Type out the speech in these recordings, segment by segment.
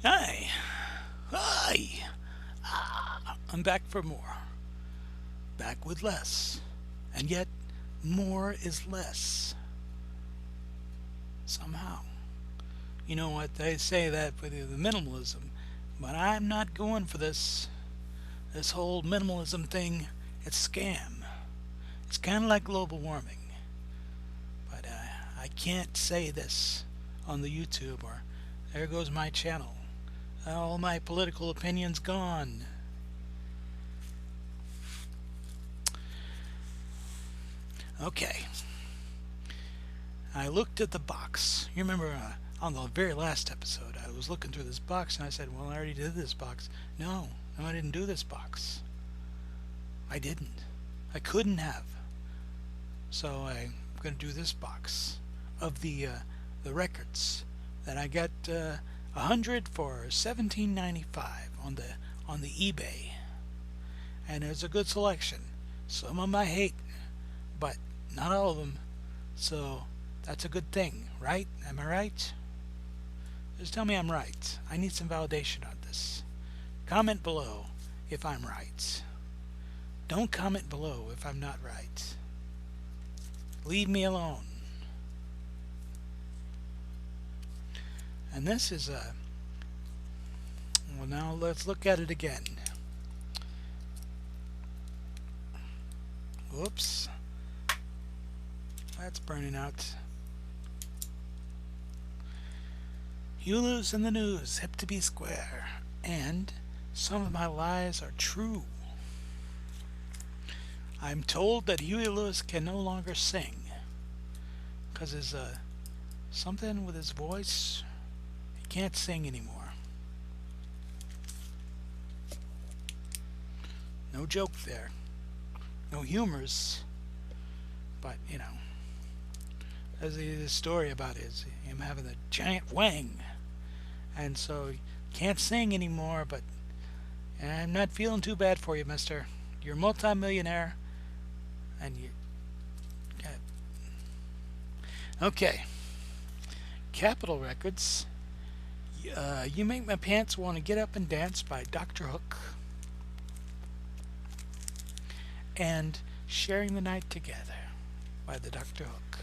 Hi. Hi. I'm back for more. Back with less. And yet, more is less. Somehow. You know what? They say that with the minimalism. But I'm not going for this. This whole minimalism thing, it's a scam. It's kind of like global warming. But I can't say this on the YouTube or there goes my channel. All my political opinions gone. Okay. I looked at the box. You remember on the very last episode, I was looking through this box and I said, well, I already did this box. No, I didn't do this box. I didn't. I couldn't have. So I'm going to do this box of the records that I got 100 for $17.95 on the eBay, and there's a good selection. Some of them I hate, but not all of them. So that's a good thing, right? Am I right? Just tell me I'm right. I need some validation on this. Comment below if I'm right. Don't comment below if I'm not right. Leave me alone. And this is well, now let's look at it again. Whoops. That's burning out. Hulu's in the news, hip to be square. And some of my lies are true. I'm told that Huey Lewis can no longer sing because there's something with his voice. He can't sing anymore. No joke there. No humors. But, you know, there's a story about him having a giant wang. And so he can't sing anymore, but I'm not feeling too bad for you, mister. You're a multi-millionaire. And you... Okay. Capitol Records. You Make My Pants Want to Get Up and Dance by Dr. Hook. And Sharing the Night Together by the Dr. Hook.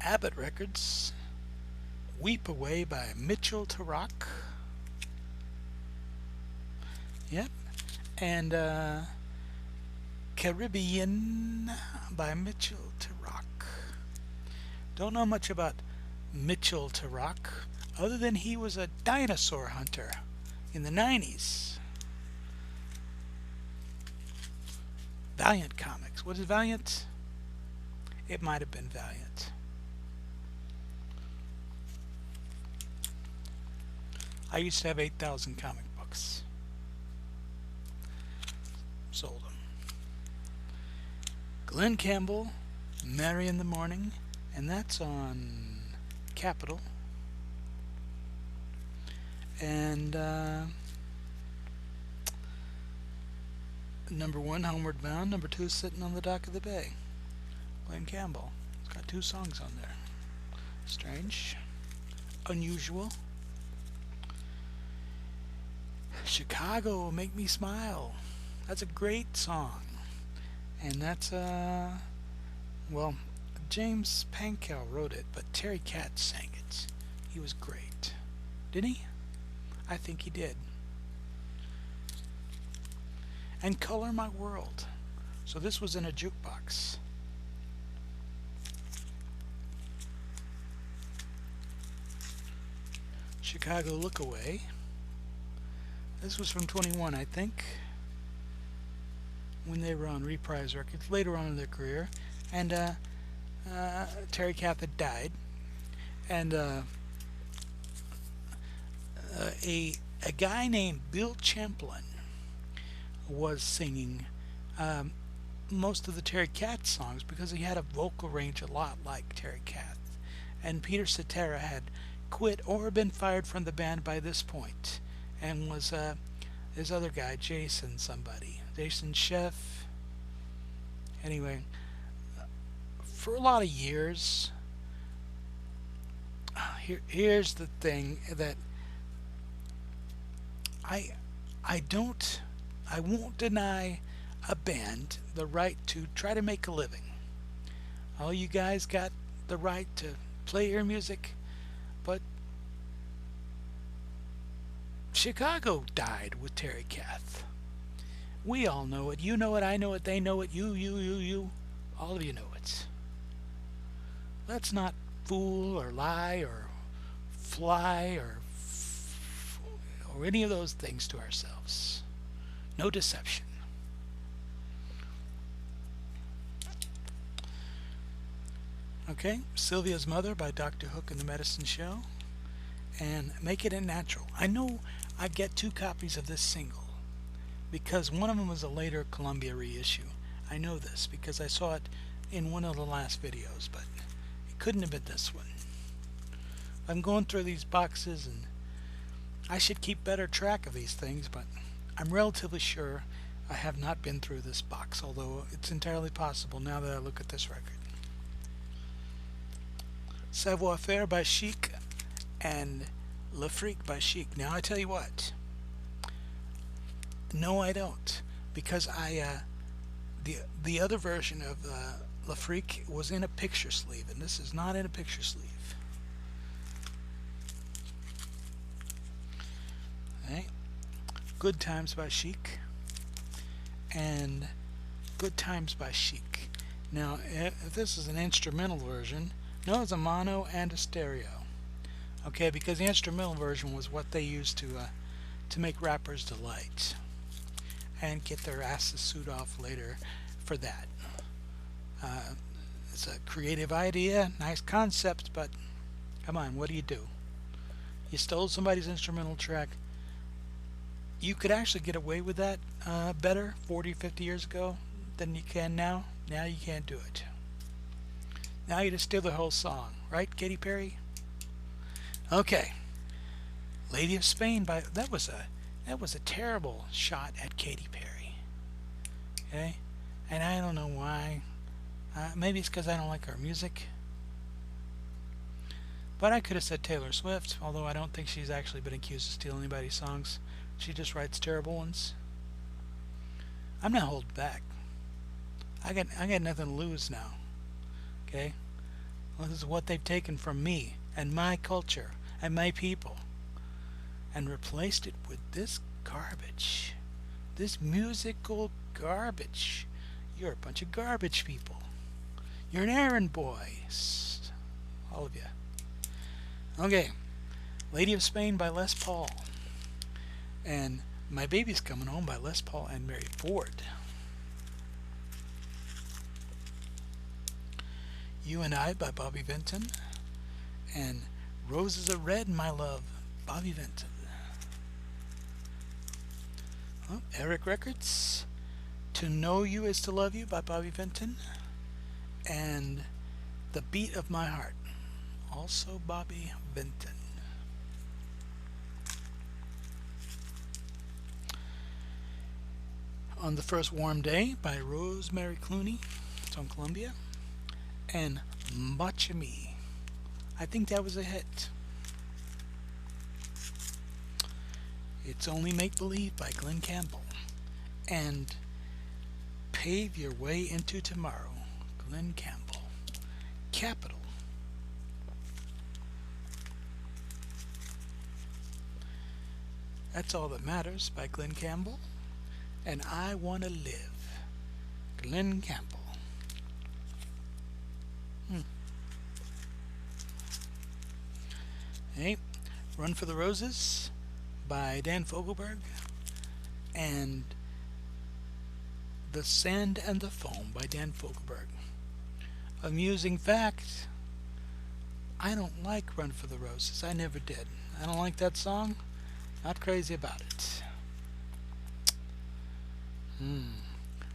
Abbott Records. Weep Away by Mitchell to Rock. Yep. And Caribbean by Mitchell to Rock. Don't know much about Mitchell to Rock other than he was a dinosaur hunter in the 90s. Valiant Comics. What is Valiant? It might have been Valiant. I used to have 8,000 comic books. Sold them. Glenn Campbell, Mary in the Morning, and that's on Capitol. And number 1, Homeward Bound. Number 2, Sitting on the Dock of the Bay. Glenn Campbell. It's got 2 songs on there. Strange. Unusual. Chicago, Make Me Smile. That's a great song. And that's, well, James Pankow wrote it, but Terry Katz sang it. He was great. Didn't he? I think he did. And Color My World. So this was in a jukebox. Chicago Look Away. This was from 21, I think, when they were on Reprise Records later on in their career. And Terry Kath had died. And a guy named Bill Champlin was singing most of the Terry Kath songs because he had a vocal range a lot like Terry Kath. And Peter Cetera had quit or been fired from the band by this point, and was his other guy, Jason Chef. Anyway, for a lot of years, here's the thing that I won't deny a band the right to try to make a living. All you guys got the right to play your music, but Chicago died with Terry Kath. We all know it. You know it. I know it. They know it. You. All of you know it. Let's not fool or lie or fly or any of those things to ourselves. No deception. Okay, Sylvia's Mother by Dr. Hook and the Medicine Show, and Make It a Natural. I know I get 2 copies of this single because one of them was a later Columbia reissue. I know this because I saw it in one of the last videos, but it couldn't have been this one. I'm going through these boxes, and I should keep better track of these things, but I'm relatively sure I have not been through this box, although it's entirely possible now that I look at this record. Savoir Faire by Chic and Le Freak by Chic. Now I tell you what, no I don't, because the other version of Le Freak was in a picture sleeve, and this is not in a picture sleeve. Okay. Good Times by Chic and Good Times by Chic. Now if this is an instrumental version, no, it's a mono and a stereo. Okay, because the instrumental version was what they used to make rappers delight and get their asses sued off later for that. It's a creative idea, nice concept, but come on, what do? You stole somebody's instrumental track. You could actually get away with that better 40, 50 years ago than you can now. Now you can't do it. Now you just steal the whole song, right, Katy Perry? Okay, Lady of Spain by that was a terrible shot at Katy Perry. Okay, and I don't know why. Maybe it's because I don't like her music. But I could have said Taylor Swift, although I don't think she's actually been accused of stealing anybody's songs. She just writes terrible ones. I'm not holding back. I got nothing to lose now. Okay? Well, this is what they've taken from me and my culture and my people and replaced it with this garbage. This musical garbage. You're a bunch of garbage people. You're an errand boys. All of you. Okay. Lady of Spain by Les Paul. And My Baby's Coming Home by Les Paul and Mary Ford. You and I by Bobby Vinton, and Roses Are Red, My Love, Bobby Vinton. Oh, Eric Records, To Know You Is to Love You by Bobby Vinton, and The Beat of My Heart, also Bobby Vinton. On the First Warm Day by Rosemary Clooney, it's on Columbia. And Matcha Me. I think that was a hit. It's Only Make Believe by Glenn Campbell. And Pave Your Way Into Tomorrow, Glenn Campbell. Capital. That's All That Matters by Glenn Campbell. And I Want to Live, Glenn Campbell. Hey, Run for the Roses by Dan Fogelberg, and The Sand and the Foam by Dan Fogelberg. Amusing fact, I don't like Run for the Roses. I never did. I don't like that song. Not crazy about it.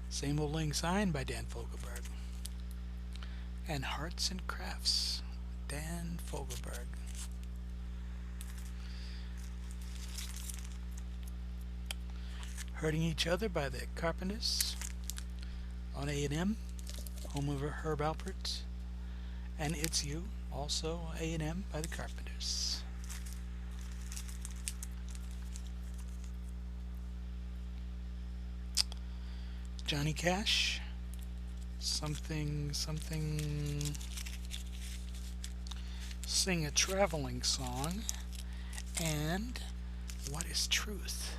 Same Old Lang Syne by Dan Fogelberg. And Hearts and Crafts, Dan Fogelberg. Hurting Each Other by the Carpenters on A&M, home of Herb Alpert. And It's You, also A&M by the Carpenters. Johnny Cash, something, Sing a Traveling Song, and What is Truth?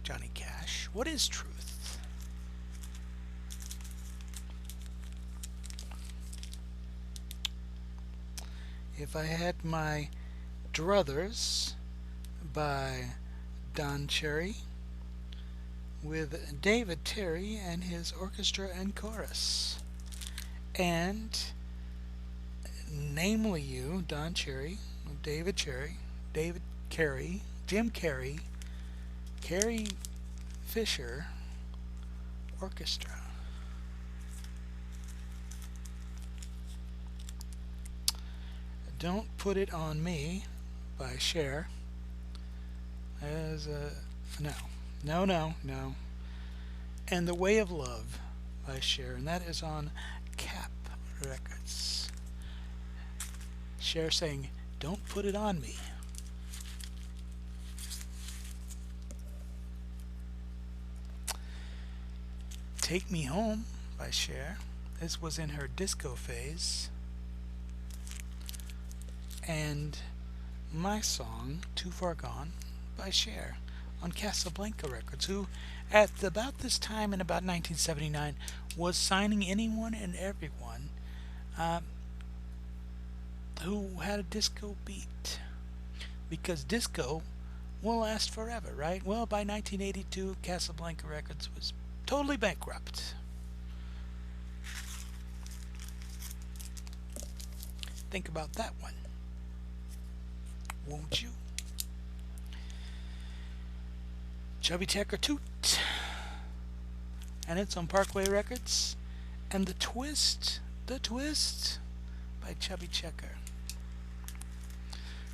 Johnny Cash, what is truth? If I Had My Druthers by Don Cherry, with David Terry and his orchestra and chorus. And Namely You, Don Cherry, David Carey, Jim Carey, Carrie Fisher Orchestra. Don't Put It On Me by Cher. As a no. And The Way of Love by Cher, and that is on Cap Records. Cher saying, "Don't put it on me." Take Me Home by Cher. This was in her disco phase. And My Song, Too Far Gone by Cher on Casablanca Records, who at about this time in about 1979 was signing anyone and everyone who had a disco beat, because disco will last forever, right? Well, by 1982 Casablanca Records was totally bankrupt. Think about that one, won't you? Chubby Checker Toot, and it's on Parkway Records. And The Twist by Chubby Checker.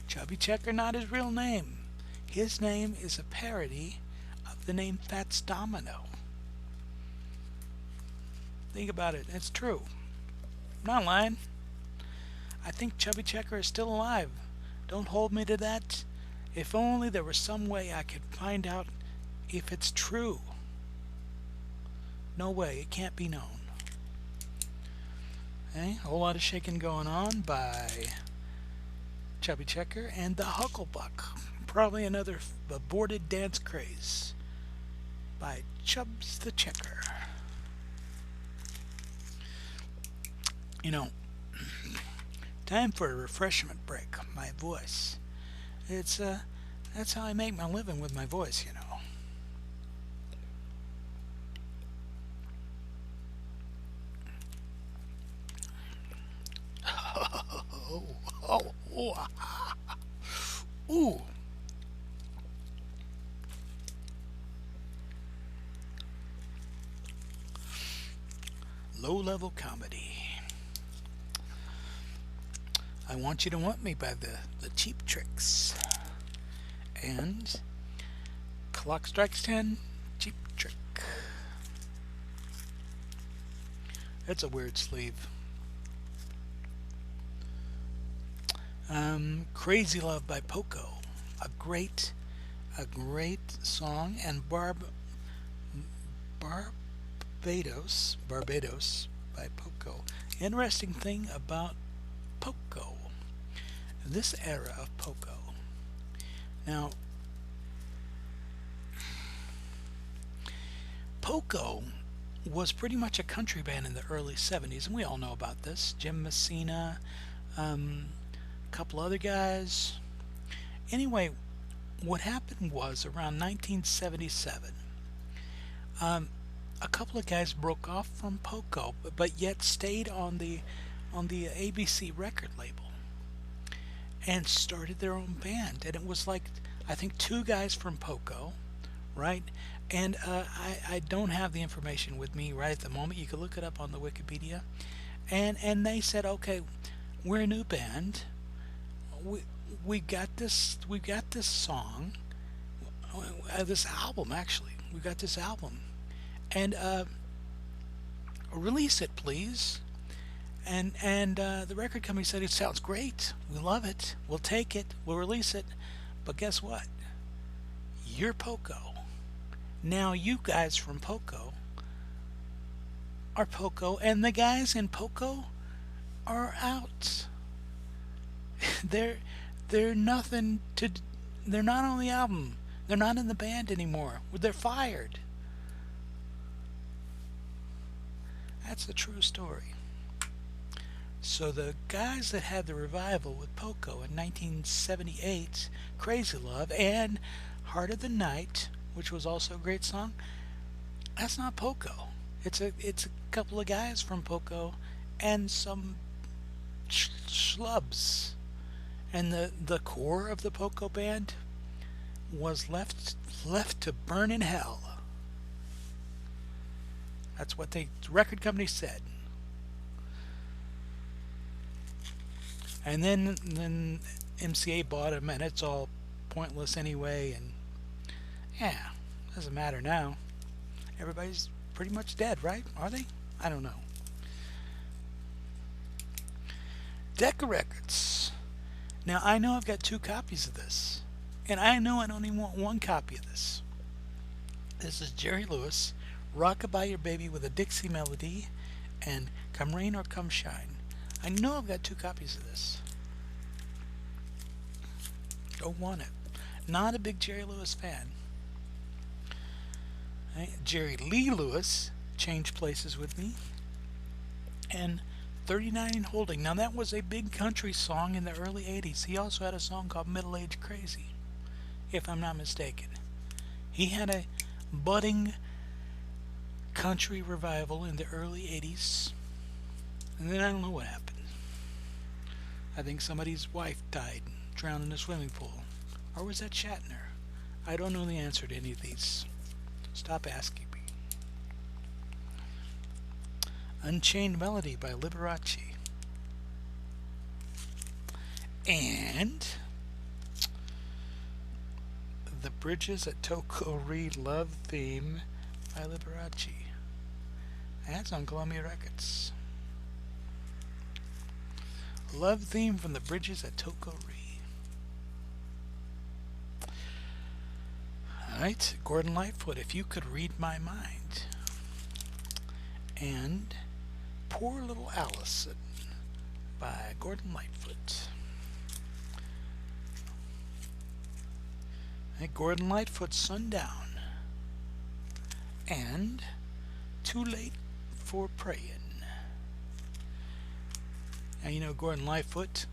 Chubby Checker, not his real name. His name is a parody of the name Fats Domino. Think about it, it's true. I'm not lying. I think Chubby Checker is still alive. Don't hold me to that. If only there was some way I could find out if it's true. No way, it can't be known. Okay, a whole lot of shaking going on by Chubby Checker. And The Hucklebuck, probably another aborted dance craze by Chubbs the Checker. You know, time for a refreshment break. My voice. It's that's how I make my living with my voice, you know. Ooh. Low-level comedy. I Want You to Want Me by the Cheap Tricks. And Clock Strikes 10, Cheap Trick. That's a weird sleeve. Crazy Love by Poco. A great song. And Barbados by Poco. Interesting thing about Poco, this era of Poco. Now, Poco was pretty much a country band in the early 70s, and we all know about this. Jim Messina, a couple other guys. Anyway, what happened was around 1977, a couple of guys broke off from Poco, but yet stayed on the ABC record label and started their own band. And it was like, I think, two guys from Poco, right? And I don't have the information with me right at the moment. You can look it up on the Wikipedia. And they said, okay, we're a new band. We got this song, this album actually. We got this album, and release it, please. And the record company said, it sounds great. We love it. We'll take it. We'll release it. But guess what? You're Poco. Now you guys from Poco are Poco, and the guys in Poco are out. they're they're nothing to. They're not on the album. They're not in the band anymore. They're fired. That's the true story. So the guys that had the revival with Poco in 1978, Crazy Love, and Heart of the Night, which was also a great song, that's not Poco. It's a couple of guys from Poco and some schlubs. And the core of the Poco band was left to burn in hell. That's what the record company said. And then MCA bought him, and it's all pointless anyway. And yeah, doesn't matter now. Everybody's pretty much dead, right? Are they? I don't know. Decca Records. Now I know I've got 2 copies of this, and I know I don't even want 1 copy of this. This is Jerry Lewis, "Rockabye Your Baby with a Dixie Melody," and "Come Rain or Come Shine." I know I've got 2 copies of this. Don't want it. Not a big Jerry Lewis fan. Right? Jerry Lee Lewis changed places with me. And 39 and Holding. Now that was a big country song in the early 80s. He also had a song called Middle Age Crazy, if I'm not mistaken. He had a budding country revival in the early 80s. And then I don't know what happened. I think somebody's wife died, drowned in a swimming pool. Or was that Shatner? I don't know the answer to any of these. Stop asking me. Unchained Melody by Liberace. And The Bridges at Toko Reed Love Theme by Liberace. That's on Columbia Records. Love Theme from The Bridges at Toko Reed. Alright, Gordon Lightfoot, If You Could Read My Mind. And Poor Little Allison by Gordon Lightfoot. And Gordon Lightfoot's Sundown. And Too Late for Praying. Now you know Gordon Lightfoot,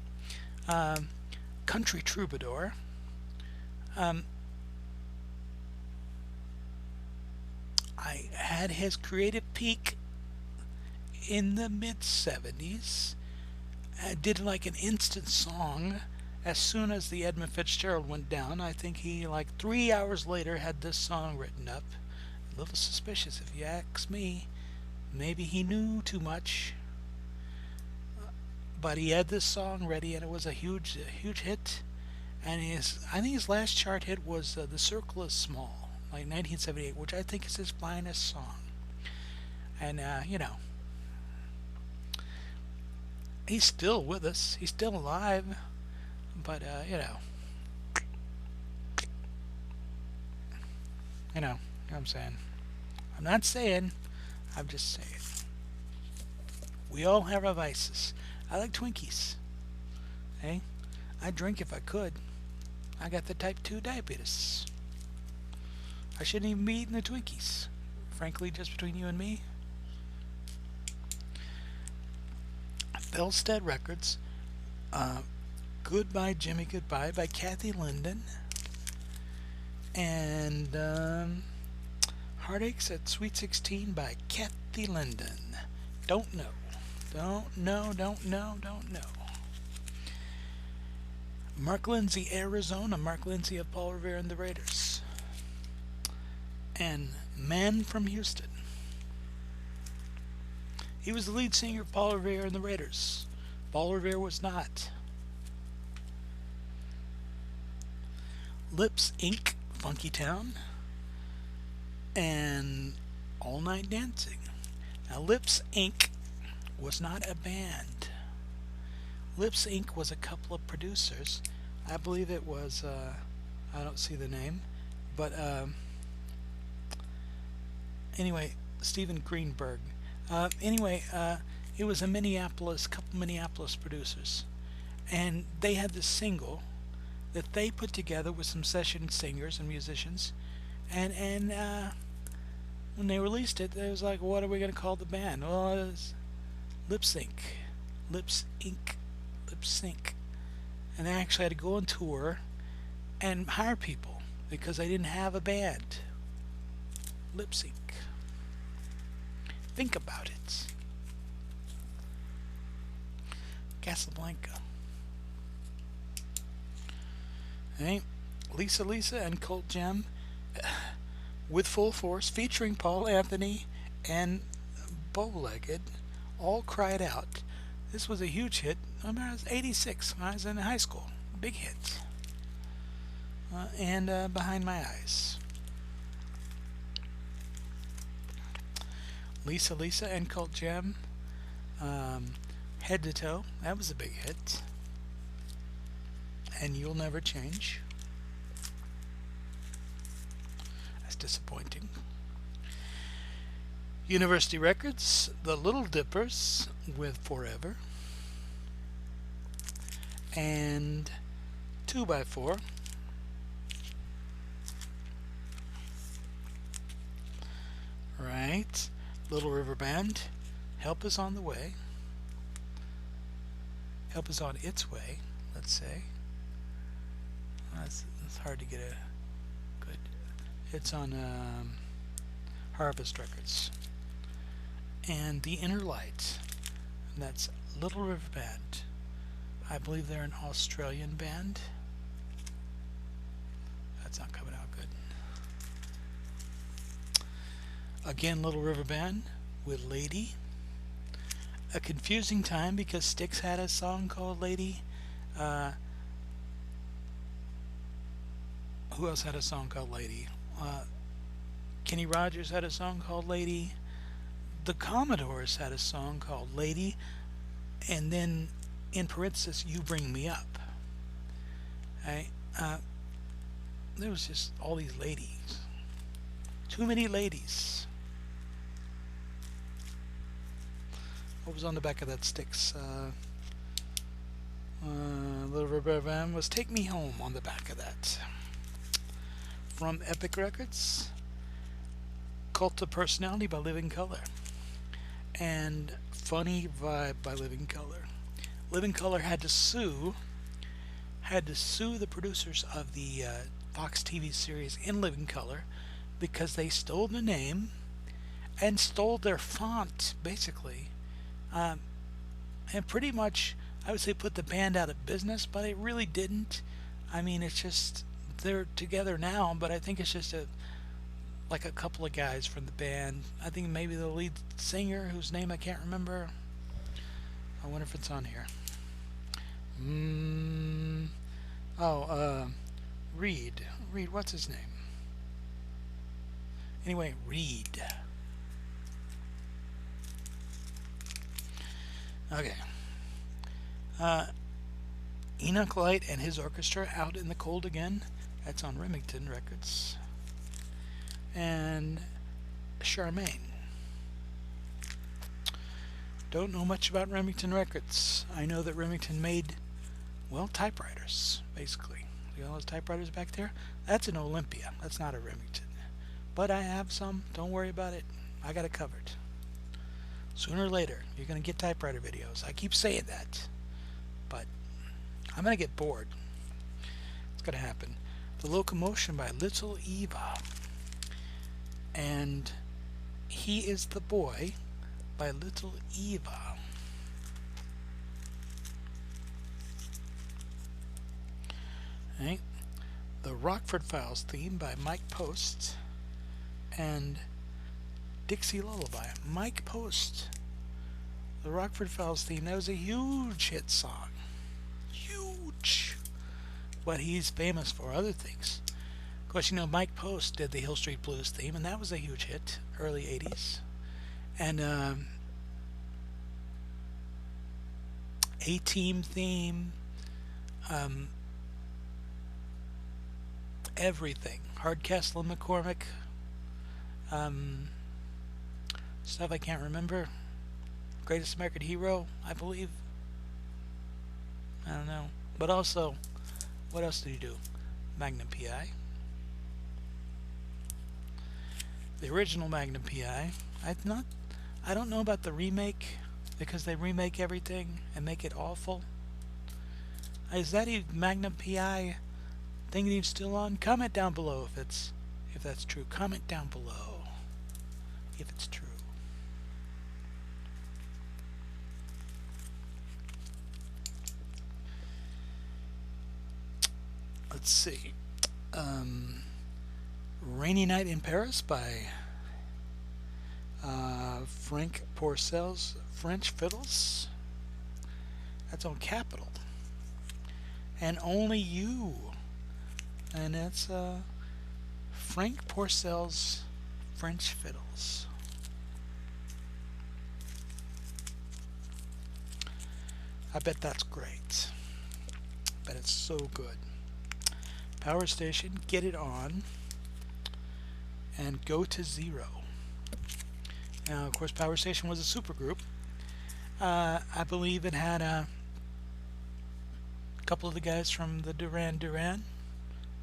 country troubadour. I had his creative peak in the mid-70s. I did like an instant song as soon as the Edmund Fitzgerald went down. I think he, like 3 hours later, had this song written up. A little suspicious if you ask me. Maybe he knew too much. But he had this song ready, and it was a huge hit. And I think his last chart hit was "The Circle Is Small," like 1978, which I think is his finest song. And he's still with us. He's still alive. But you know what I'm saying. I'm not saying. I'm just saying. We all have our vices. I like Twinkies. Hey, I'd drink if I could. I got the type 2 diabetes. I shouldn't even be eating the Twinkies. Frankly, just between you and me, Belstead Records, Goodbye Jimmy Goodbye by Kathy Linden, and Heartaches at Sweet 16 by Kathy Linden. Don't know. Don't know. Mark Lindsay, Arizona, Mark Lindsay of Paul Revere and the Raiders. And Man from Houston. He was the lead singer of Paul Revere and the Raiders. Paul Revere was not. Lips Inc., Funky Town, and All Night Dancing. Now, Lips Inc. was not a band. Lips Inc. was a couple of producers. I believe it was, I don't see the name, but anyway, Stephen Greenberg. It was a couple Minneapolis producers, and they had this single that they put together with some session singers and musicians, and when they released it, they was like, what are we going to call the band? Well, it was Lip Sync, Lips Inc., Lip Sync, and they actually had to go on tour and hire people because they didn't have a band. Lip Sync. Think about it. Casablanca. Hey, Lisa and Colt Gem with Full Force featuring Paul Anthony and Bowlegged all cried out. This was a huge hit. I remember I was 86 when I was in high school. Big hit. And Behind My Eyes. Lisa and Colt Gem. Head to Toe. That was a big hit. And You'll Never Change. That's disappointing. University Records, The Little Dippers with Forever. And 2x4. Right. Little River Band, Help Is on the Way. Help Is on Its Way, let's say. It's hard to get a good. It's on Harvest Records. And The Inner Light, and that's Little River Band. I believe they're an Australian band. That's not coming out good. Again, Little River Band with Lady. A confusing time because Styx had a song called Lady. Who else had a song called Lady? Kenny Rogers had a song called Lady. The Commodores had a song called Lady. And then in parenthesis, You Bring Me Up. There was just all these ladies. Too many ladies. What was on the back of that Styx? Little River Band was Take Me Home on the back of that. From Epic Records, Cult of Personality by Living Colour. And Funny Vibe by Living Colour. Living Colour had to sue the producers of the Fox TV series In Living Colour because they stole the name and stole their font, basically. And pretty much, I would say, put the band out of business, but it really didn't. I mean, it's just, they're together now, but I think it's just like a couple of guys from the band. I think maybe the lead singer, whose name I can't remember. I wonder if it's on here. Reed. Reed, what's his name? Anyway, Reed. Okay. Enoch Light and his orchestra, Out in the Cold Again. That's on Remington Records. And Charmaine. Don't know much about Remington Records. I know that Remington made, well, typewriters, basically. See all those typewriters back there? That's an Olympia. That's not a Remington. But I have some. Don't worry about it. I got it covered. Sooner or later, you're going to get typewriter videos. I keep saying that, but I'm going to get bored. It's going to happen. The Locomotion by Little Eva. And He Is the Boy by Little Eva. Right? The Rockford Files theme by Mike Post. And Dixie Lullaby. Mike Post. The Rockford Files theme. That was a huge hit song. Huge. But he's famous for other things. Of course, you know, Mike Post did the Hill Street Blues theme, and that was a huge hit, early 80s. And A-Team theme, everything. Hardcastle and McCormick, stuff I can't remember. Greatest American Hero, I believe. I don't know. But also, what else did he do? Magnum P.I. The original Magnum P.I. I don't know about the remake, because they remake everything and make it awful. Is that a Magnum P.I. thing even still on? Comment down below if that's true. Comment down below if it's true. Let's see. Rainy Night in Paris by Frank Porcel's French Fiddles. That's on Capitol. And Only You. And that's Frank Porcel's French Fiddles. I bet that's great. I bet it's so good. Power Station, Get It On, and Go to Zero. Now, of course, Power Station was a supergroup. I believe it had a couple of the guys from the Duran Duran.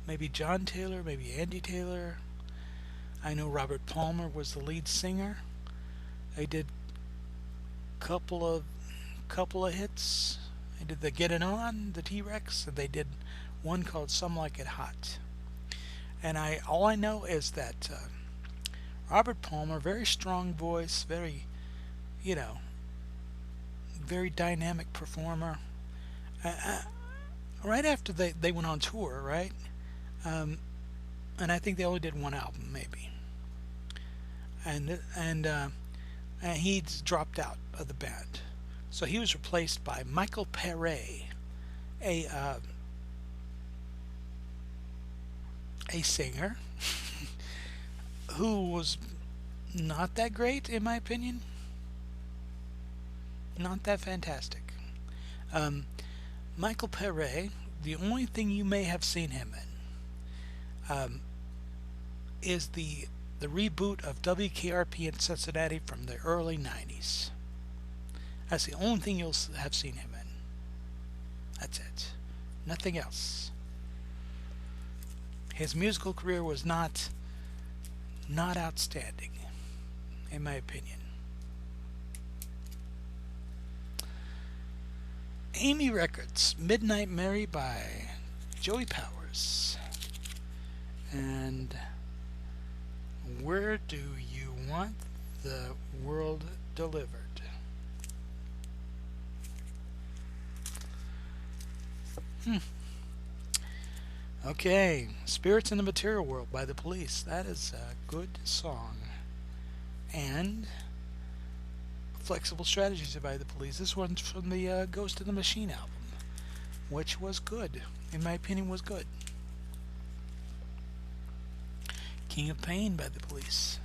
Maybe John Taylor, maybe Andy Taylor. I know Robert Palmer was the lead singer. They did couple of hits. They did the Get It On, the T-Rex, and they did one called Some Like It Hot. And all I know is that Robert Palmer, very strong voice, very, very dynamic performer. Right after they went on tour, right? And I think they only did one album, maybe. And he's dropped out of the band. So he was replaced by Michael Pare, a singer who was not that great, in my opinion. Not that fantastic. Michael Pare, the only thing you may have seen him in is the reboot of WKRP in Cincinnati from the early 90s. That's the only thing you'll have seen him in. That's it. Nothing else. His musical career was not outstanding, in my opinion. Amy Records, Midnight Mary by Joey Powers. And Where Do You Want the World Delivered? Okay, Spirits in the Material World by The Police. That is a good song. And Flexible Strategies by The Police. This one's from the Ghost in the Machine album, which was good. In my opinion, was good. King of Pain by The Police.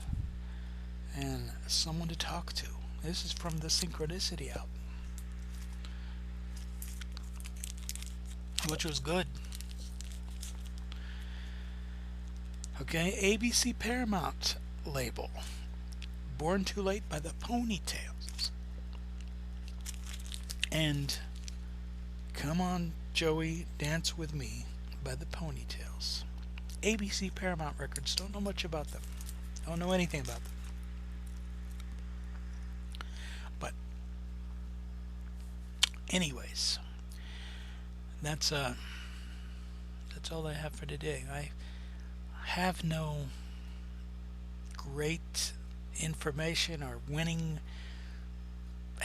And Someone to Talk to. This is from the Synchronicity album, which was good. Okay, ABC Paramount label. Born Too Late by the Ponytails. And Come On Joey, Dance With Me by the Ponytails. ABC Paramount Records. Don't know much about them. Don't know anything about them. Anyways, that's all I have for today. I have no great information or winning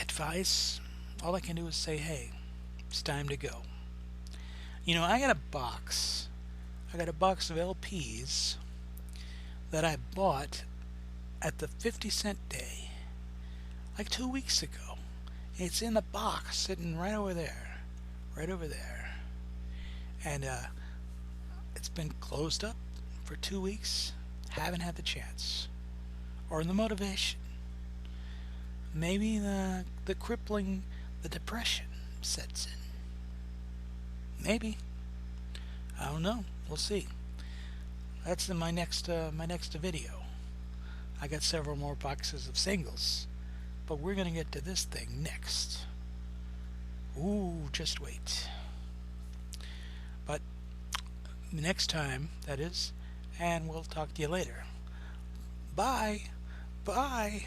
advice. All I can do is say, hey, it's time to go. I got a box. I got a box of LPs that I bought at the 50-cent day like 2 weeks ago. It's in the box sitting right over there. Right over there. And it's been closed up for 2 weeks. Haven't had the chance. Or the motivation. Maybe the depression sets in. Maybe. I don't know. We'll see. That's in my next video. I got several more boxes of singles, but we're gonna get to this thing next. Ooh, just wait. But next time, that is, and we'll talk to you later. Bye. Bye.